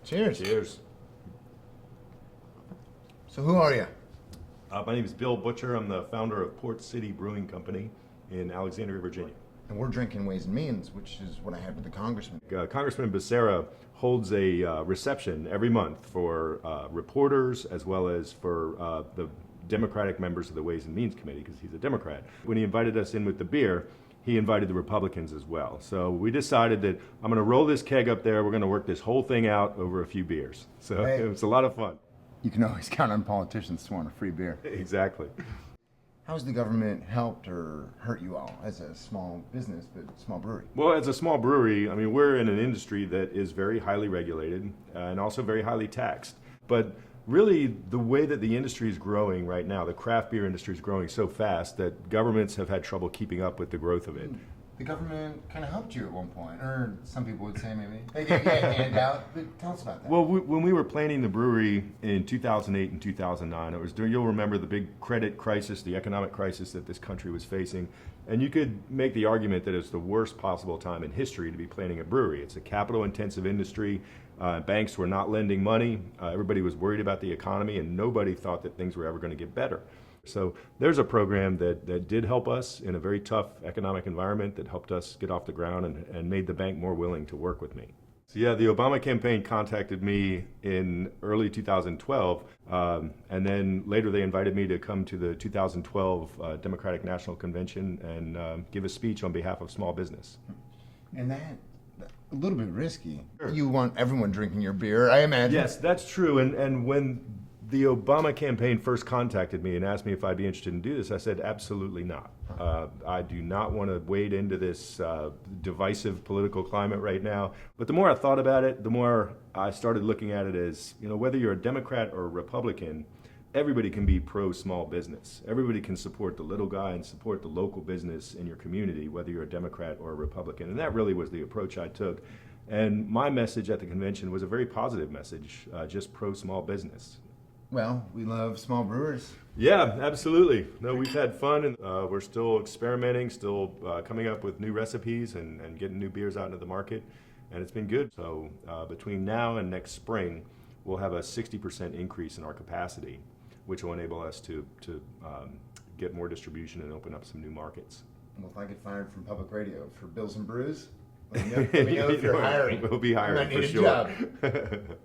Cheers. Cheers. So who are you? My name is Bill Butcher. I'm the founder of Port City Brewing Company in Alexandria, Virginia. And we're drinking Ways and Means, which is what I had with the congressman. Congressman Becerra holds a reception every month for reporters as well as for the Democratic members of the Ways and Means Committee, because he's a Democrat. When he invited us in with the beer, he invited the Republicans as well. So we decided that I'm going to roll this keg up there. We're going to work this whole thing out over a few beers. So Right. It was a lot of fun. You can always count on politicians to want a free beer. Exactly. How's the government helped or hurt you all as a small business, but small brewery? Well, as a small brewery, I mean, we're in an industry that is very highly regulated and also very highly taxed. But really, the way that the industry is growing right now, the craft beer industry is growing so fast that governments have had trouble keeping up with the growth of it. The government kind of helped you at one point, or some people would say maybe. They gave you a handout, but tell us about that. Well, when we were planning the brewery in 2008 and 2009, it was during, you'll remember the big credit crisis, the economic crisis that this country was facing. And you could make the argument that it's the worst possible time in history to be planning a brewery. It's a capital-intensive industry. Banks were not lending money. Everybody was worried about the economy, and nobody thought that things were ever going to get better. So there's a program that did help us in a very tough economic environment, that helped us get off the ground and made the bank more willing to work with me. So yeah, the Obama campaign contacted me in early 2012, and then later they invited me to come to the 2012 Democratic National Convention and give a speech on behalf of small business. And that, a little bit risky. Sure. You want everyone drinking your beer, I imagine. Yes, that's true. And when the Obama campaign first contacted me and asked me if I'd be interested in do this, I said absolutely not. I do not want to wade into this divisive political climate right now. But the more I thought about it, the more I started looking at it as, you know, whether you're a Democrat or a Republican, everybody can be pro small business. Everybody can support the little guy and support the local business in your community, whether you're a Democrat or a Republican. And that really was the approach I took. And my message at the convention was a very positive message, just pro small business. Well, we love small brewers. Yeah, absolutely. No, we've had fun, and we're still experimenting, still coming up with new recipes and getting new beers out into the market, and it's been good. So between now and next spring, we'll have a 60% increase in our capacity, which will enable us to get more distribution and open up some new markets. Well, if I get fired from public radio for Bills and Brews, let me know if you're hiring. We'll be hiring I might for need a sure. job.